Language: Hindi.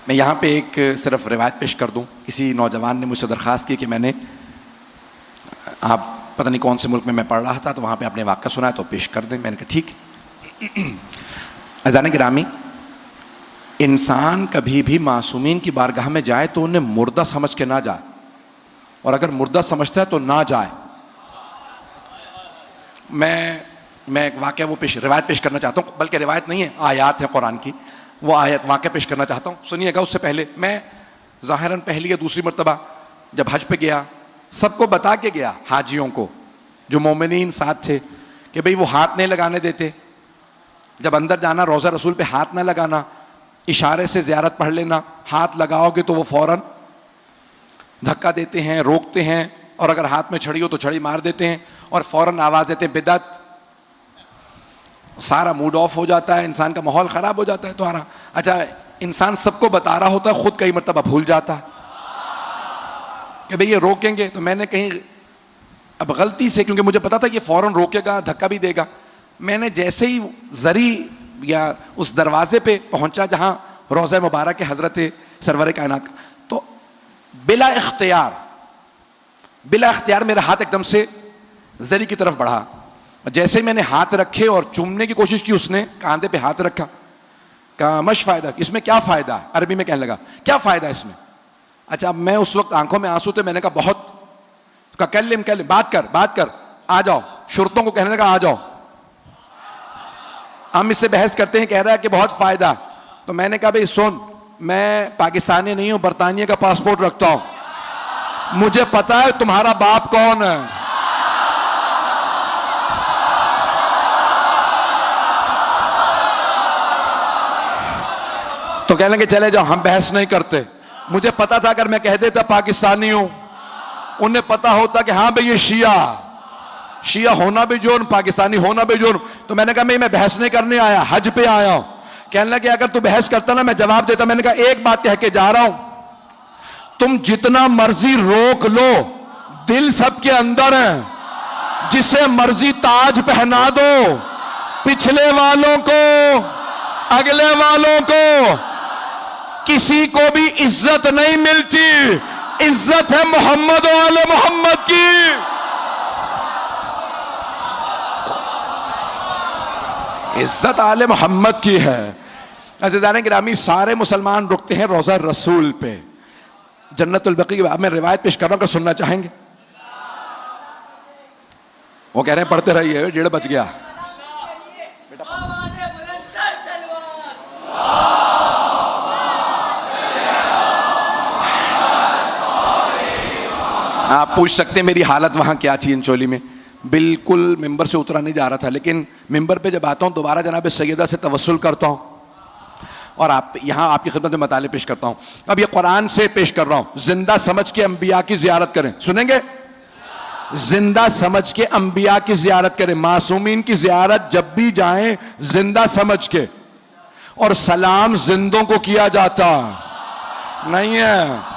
मैं यहाँ पे एक सिर्फ रिवायत पेश कर दूँ। किसी नौजवान ने मुझसे दरख्वास्त की कि मैंने आप पता नहीं कौन से मुल्क में मैं पढ़ रहा था तो वहाँ पे आपने वाक़या सुना है तो पेश कर दें। मैंने कहा ठीक। अज़ान गिरामी, इंसान कभी भी मासूमीन की बारगाह में जाए तो उन्हें मुर्दा समझ के ना जाए, और अगर मुर्दा समझता है तो ना जाए। मैं एक वाक़या वो रिवायत पेश करना चाहता हूँ, बल्कि रिवायत नहीं है, आयत है कुरान की। वो आयत वाक़या पेश करना चाहता हूँ, सुनिएगा। उससे पहले मैं ज़ाहिरन पहली या दूसरी मर्तबा जब हज पे गया, सबको बता के गया, हाजियों को जो मोमिनीन साथ थे, कि भाई वो हाथ नहीं लगाने देते। जब अंदर जाना रोज़ा रसूल पे हाथ ना लगाना, इशारे से ज़ियारत पढ़ लेना। हाथ लगाओगे तो वो फ़ौरन धक्का देते हैं, रोकते हैं, और अगर हाथ में छड़ी हो तो छड़ी मार देते हैं और फ़ौरन आवाज़ देते हैं बिदअत। सारा मूड ऑफ हो जाता है, इंसान का माहौल ख़राब हो जाता है। तो अच्छा, इंसान सबको बता रहा होता है, खुद कई मरतबा भूल जाता है कि भाई ये रोकेंगे। तो मैंने कहीं अब गलती से, क्योंकि मुझे पता था कि फ़ौरन रोकेगा, धक्का भी देगा, मैंने जैसे ही ज़री या उस दरवाजे पे पहुंचा जहां रोज़ा मुबारक के हज़रत सरवर कायनात, तो बिला इख्तियार मेरा हाथ एकदम से ज़री की तरफ बढ़ा। जैसे ही मैंने हाथ रखे और चूमने की कोशिश की, उसने कांधे पे हाथ रखा, कहा मश फ़ायदा, इसमें क्या फ़ायदा है? अरबी में कहने लगा क्या फ़ायदा है इसमें? अच्छा, अब मैं उस वक्त आंखों में आंसू थे, मैंने कहा बहुत, कहा कल्लिम, बात कर, आ जाओ। शुरतों को कहने लगा आ जाओ, हम इससे बहस करते हैं, कह रहा है कि बहुत फायदा। तो मैंने कहा भाई सुन, मैं पाकिस्तानी नहीं हूं, बरतानिया का पासपोर्ट रखता हूं, मुझे पता है तुम्हारा बाप कौन है। तो कहने लगे चले जाओ, हम बहस नहीं करते। मुझे पता था अगर मैं कह देता पाकिस्तानी हूं, उन्हें पता होता कि हाँ भाई ये शिया होना भी जुर्म, पाकिस्तानी होना भी जुर्म। तो मैंने कहा मैं बहस नहीं करने आया, हज पे आया हूं। कहने लगे अगर तू बहस करता ना मैं जवाब देता। मैंने कहा एक बात कह के जा रहा हूं, तुम जितना मर्जी रोक लो, दिल सबके अंदर है। जिसे मर्जी ताज पहना दो, पिछले वालों को, अगले वालों को, किसी को भी इज्जत नहीं मिलती। इज्जत है मोहम्मद और आले मोहम्मद की। इज्जत आले मोहम्मद की है। अज़ीज़ान गिरामी, सारे मुसलमान रुकते हैं रोज़ा रसूल पे, जन्नतुल बकी। अब मैं रिवायत पेश कर रहा हूं, अगर सुनना चाहेंगे। वो कह रहे हैं पढ़ते रहिए, 1:30 बज गया। आप पूछ सकते हैं मेरी हालत वहां क्या थी इंचोली में। बिल्कुल मिंबर से उतरा नहीं जा रहा था, लेकिन मिंबर पे जब आता हूं दोबारा जनाब सैयदा से तवस्सुल करता हूं और यहां आपकी खिदमत में मताले पेश करता हूं। अब ये कुरान से पेश कर रहा हूं। जिंदा समझ के अंबिया की जियारत करें, सुनेंगे? जिंदा समझ के अंबिया की जियारत करें। मासूमीन की जियारत जब भी जाएं जिंदा समझ के, और सलाम जिंदों को किया जाता नहीं है।